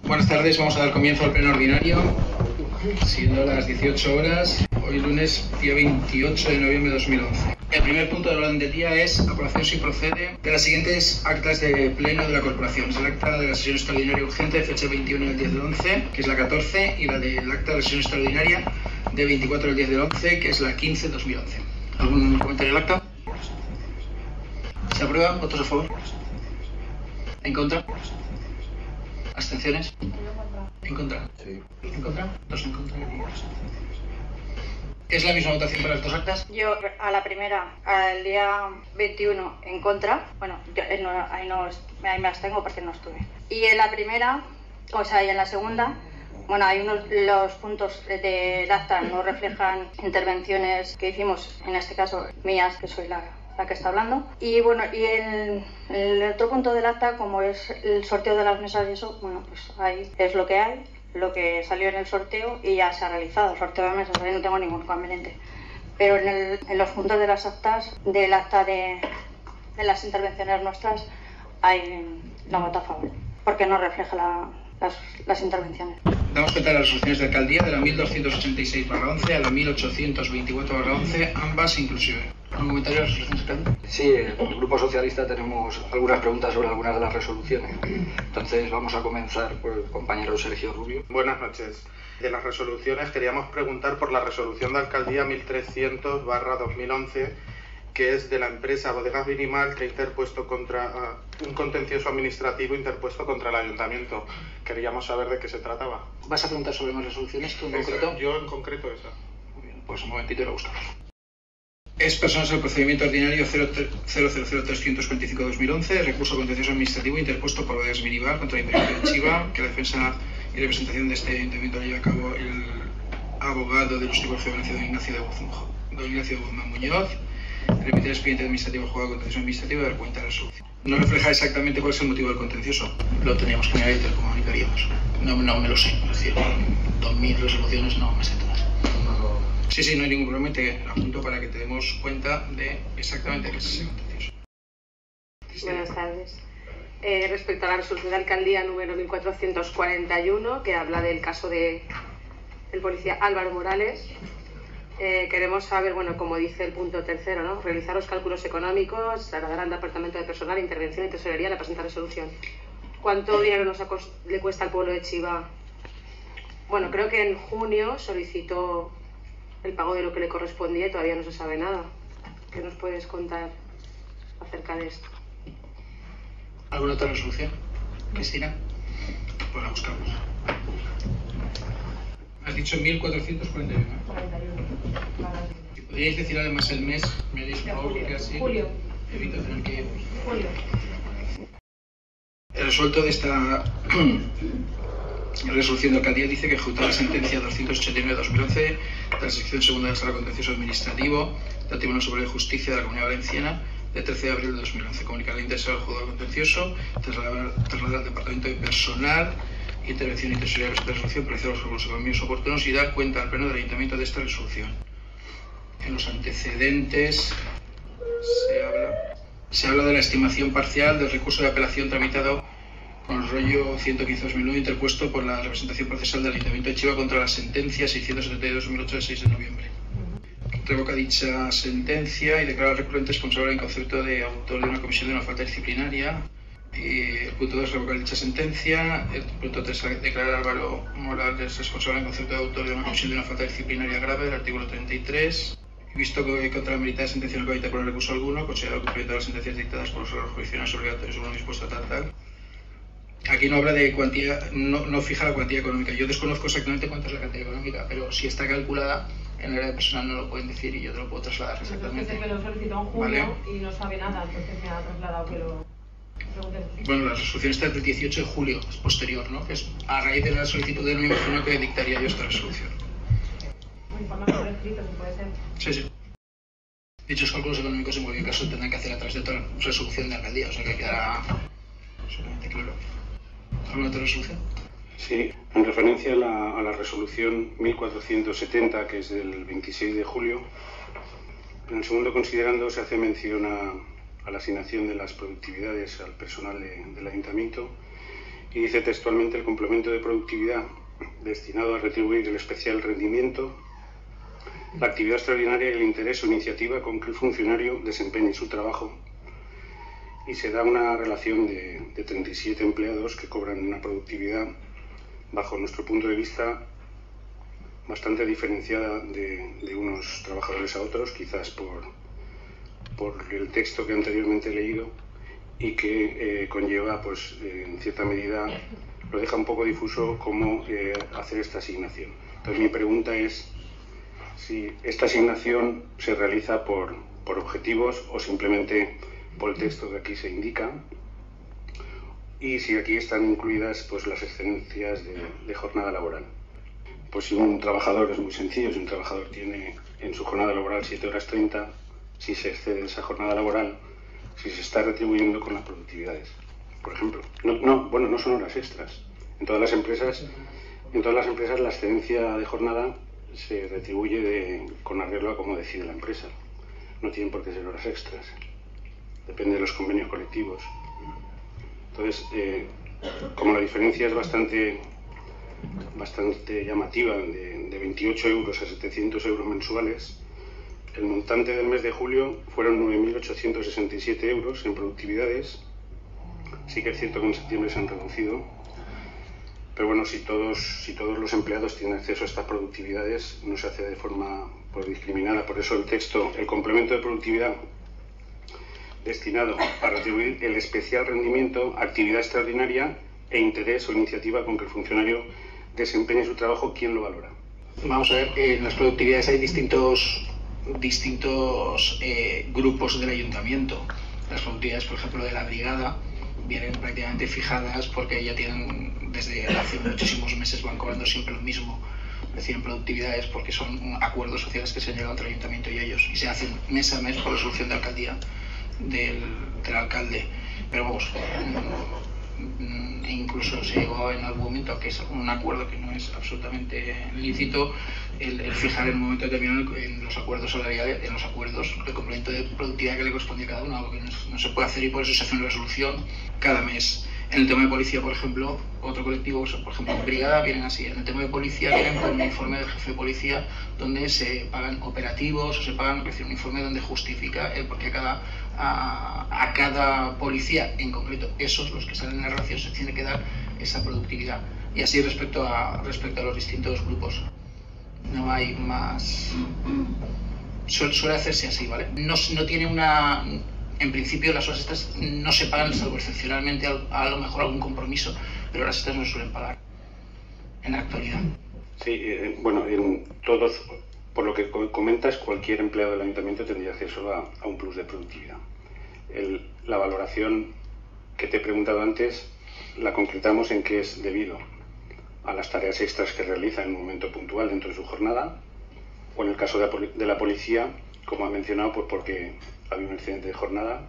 Buenas tardes, vamos a dar comienzo al pleno ordinario, siendo las 18 horas, hoy lunes, día 28 de noviembre de 2011. El primer punto del orden del día es aprobación si procede de las siguientes actas de pleno de la corporación. Es el acta de la sesión extraordinaria urgente de fecha 21 del 10 del 11, que es la 14, y la del acta de la sesión extraordinaria de 24 del 10 del 11, que es la 15 del 2011. ¿Algún comentario al acta? ¿Se aprueba? ¿Votos a favor? ¿En contra? ¿Abstenciones? ¿En contra? Sí. ¿En contra? Dos en contra y dos abstenciones. ¿Es la misma votación para las dos actas? Yo a la primera, al día 21, en contra. Bueno, yo, ahí me abstengo porque no estuve. Y en la primera, o sea, y en la segunda, bueno, hay los puntos del acta no reflejan intervenciones que hicimos, en este caso mías, que soy la que está hablando. Y bueno, y el otro punto del acta, como es el sorteo de las mesas y eso, bueno, pues ahí es lo que hay, lo que salió en el sorteo y ya se ha realizado el sorteo de mesas, ahí no tengo ningún inconveniente. Pero en los puntos de las actas, del acta de las intervenciones nuestras, hay la voto a favor, porque no refleja las intervenciones. Damos cuenta de las resoluciones de alcaldía de la 1286/11 a la 1824/11, ambas inclusive. ¿Algún comentario de las resoluciones de alcaldía? Sí, el Grupo Socialista tenemos algunas preguntas sobre algunas de las resoluciones. Entonces vamos a comenzar por el compañero Sergio Rubio. Buenas noches. De las resoluciones queríamos preguntar por la resolución de alcaldía 1300/2011, que es de la empresa Bodegas Vinimal, que ha interpuesto contra un contencioso administrativo interpuesto contra el ayuntamiento. Queríamos saber de qué se trataba. ¿Vas a preguntar sobre más resoluciones tú en concreto? Yo en concreto esa. Muy bien, pues un momentito y lo buscamos. Es personas el procedimiento ordinario 000325/2011, recurso contencioso administrativo interpuesto por Bodegas Vinimal contra el Ayuntamiento de Chiva, que la defensa y representación de este ayuntamiento la lleva a cabo el abogado del Ilustre Colegio de Valencia, don Ignacio Guzmán Muñoz. Remitir el expediente administrativo juzgado contencioso administrativo y dar cuenta de la resolución. No refleja exactamente cuál es el motivo del contencioso. Lo teníamos que mirar y te lo comunicaríamos. No me lo sé. Es decir, 2000 resoluciones no me sé todas. Sí, no hay ningún problema. Te apunto para que te demos cuenta de exactamente qué es ese contencioso. Buenas tardes. Respecto a la resolución de alcaldía número 1441, que habla del caso del policía Álvaro Morales, queremos saber, bueno, como dice el punto tercero, ¿no? Realizar los cálculos económicos, trasladar al departamento de personal, intervención y tesorería la presente resolución. ¿Cuánto dinero le cuesta al pueblo de Chiva? Bueno, creo que en junio solicitó el pago de lo que le correspondía y todavía no se sabe nada. ¿Qué nos puedes contar acerca de esto? ¿Alguna otra resolución? Cristina, pues la buscamos. Has dicho 1441. ¿Podríais decir además el mes? Me haréis por favor, porque así evito tener que... Julio. El resuelto de esta resolución de alcaldía dice que ejecutar la sentencia 289/2011 de la sección segunda del Sala Contencioso Administrativo del Tribunal Superior de Justicia de la Comunidad Valenciana de 13 de abril de 2011. Comunicar al interesado al juzgado contencioso, trasladar al departamento de personal, intervención y tesorería de esta resolución, realizar los recursos económicos oportunos y dar cuenta al pleno del ayuntamiento de esta resolución. En los antecedentes se habla de la estimación parcial del recurso de apelación tramitado con el rollo 115/2009 interpuesto por la representación procesal del Ayuntamiento de Chiva contra la sentencia 672/2008 del 6 de noviembre. Revoca dicha sentencia y declara al recurrente responsable en concepto de autor de una comisión de una falta disciplinaria. El punto 2, revocar dicha sentencia. El punto 3, declarar a Álvaro Morales responsable en concepto de autor de una comisión de una falta disciplinaria grave, del artículo 33. Visto que contra la meritada sentencia no cabe poner recurso alguno, considerado cumplimiento de las sentencias dictadas por los órganos jurisdiccionales obligatorios según lo dispuesto tal. Aquí no habla de cuantía, no fija la cuantía económica. Yo desconozco exactamente cuánta es la cantidad económica, pero si está calculada en el área de personal no lo pueden decir y yo te lo puedo trasladar exactamente. Entonces, que lo solicitó en junio, ¿vale? Y no sabe nada, entonces me ha trasladado que lo preguntemos. Bueno, la resolución está del 18 de julio, es posterior, ¿no? Que es a raíz de la solicitud de me imagino que dictaría yo esta resolución. Informe por escrito, si puede ser. Sí. Dichos cálculos económicos en cualquier caso tendrán que hacer a través de otra resolución de alcaldía, o sea que quedará absolutamente claro. ¿Alguna otra resolución? Sí, en referencia a la resolución 1470, que es del 26 de julio, en el segundo considerando se hace mención a la asignación de las productividades al personal del ayuntamiento y dice textualmente: el complemento de productividad destinado a retribuir el especial rendimiento, la actividad extraordinaria y el interés o iniciativa con que el funcionario desempeñe su trabajo. Y se da una relación de 37 empleados que cobran una productividad, bajo nuestro punto de vista, bastante diferenciada de unos trabajadores a otros, quizás por el texto que anteriormente he leído, y que conlleva, pues, en cierta medida, lo deja un poco difuso cómo hacer esta asignación. Entonces mi pregunta es si esta asignación se realiza por objetivos o simplemente por el texto que aquí se indica, y si aquí están incluidas, pues, las excedencias de jornada laboral. Pues si un trabajador, es muy sencillo, si un trabajador tiene en su jornada laboral 7 horas 30, si se excede esa jornada laboral, si se está retribuyendo con las productividades, por ejemplo. No son horas extras. En todas las empresas la excedencia de jornada se retribuye con arreglo a cómo decide la empresa. No tienen por qué ser horas extras. Depende de los convenios colectivos. Entonces, como la diferencia es bastante llamativa, de 28 euros a 700 euros mensuales, el montante del mes de julio fueron 9.867 euros en productividades. Sí que es cierto que en septiembre se han reducido, pero bueno, si todos los empleados tienen acceso a estas productividades, no se hace de forma discriminada. Por eso el texto, el complemento de productividad destinado a retribuir el especial rendimiento, actividad extraordinaria e interés o iniciativa con que el funcionario desempeñe su trabajo, ¿quién lo valora? Vamos a ver, en las productividades hay distintos grupos del ayuntamiento. Las productividades, por ejemplo, de la brigada vienen prácticamente fijadas porque ya tienen, desde hace muchísimos meses, van cobrando siempre lo mismo. Reciben productividades porque son acuerdos sociales que se han llegado entre el ayuntamiento y ellos, y se hacen mes a mes por resolución de alcaldía del alcalde. Pero vamos, incluso se llegó en algún momento, que es un acuerdo que no es absolutamente lícito, el fijar en un momento determinado en los acuerdos salariales, en los acuerdos, el complemento de productividad que le corresponde a cada uno, algo que no se puede hacer, y por eso se hace una resolución cada mes. En el tema de policía, por ejemplo, otro colectivo, por ejemplo, brigada, vienen así. En el tema de policía vienen con un informe del jefe de policía donde se pagan operativos, o se pagan, es decir, un informe donde justifica el por qué a cada policía en concreto, esos los que salen en la relación, se tiene que dar esa productividad. Y así respecto a los distintos grupos. No hay más. Suele hacerse así, ¿vale? No tiene una. En principio las horas extras no se pagan, salvo excepcionalmente a lo mejor algún compromiso, pero las extras no se suelen pagar en la actualidad. Sí, bueno, todos, por lo que comentas, cualquier empleado del ayuntamiento tendría acceso a un plus de productividad. La valoración que te he preguntado antes la concretamos en que es debido a las tareas extras que realiza en un momento puntual dentro de su jornada, o en el caso de la policía, como ha mencionado, pues porque había un excedente de jornada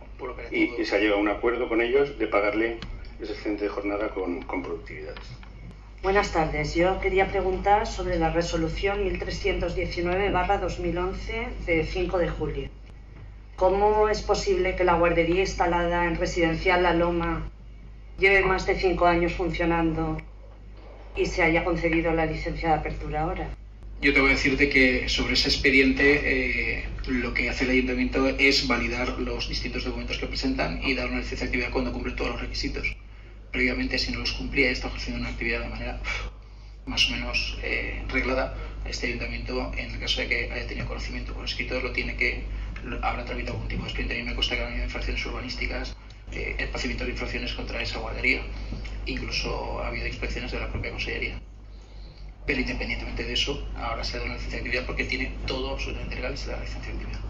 y se ha llegado a un acuerdo con ellos de pagarle ese excedente de jornada con productividades. Buenas tardes. Yo quería preguntar sobre la resolución 1319/2011 de 5 de julio. ¿Cómo es posible que la guardería instalada en Residencial La Loma lleve más de 5 años funcionando y se haya concedido la licencia de apertura ahora? Yo te voy a decirte que sobre ese expediente lo que hace el ayuntamiento es validar los distintos documentos que presentan y dar una licencia de actividad cuando cumple todos los requisitos. Previamente, si no los cumplía, está ejerciendo una actividad de manera más o menos reglada. Este ayuntamiento, en el caso de que haya tenido conocimiento por escrito, habrá tramitado algún tipo de expediente. A mí me consta que ha habido infracciones urbanísticas, el procedimiento de infracciones contra esa guardería. Incluso ha habido inspecciones de la propia consellería. Pero independientemente de eso, ahora se da una licencia de actividad porque tiene todo absolutamente legal y se da la licencia de actividad.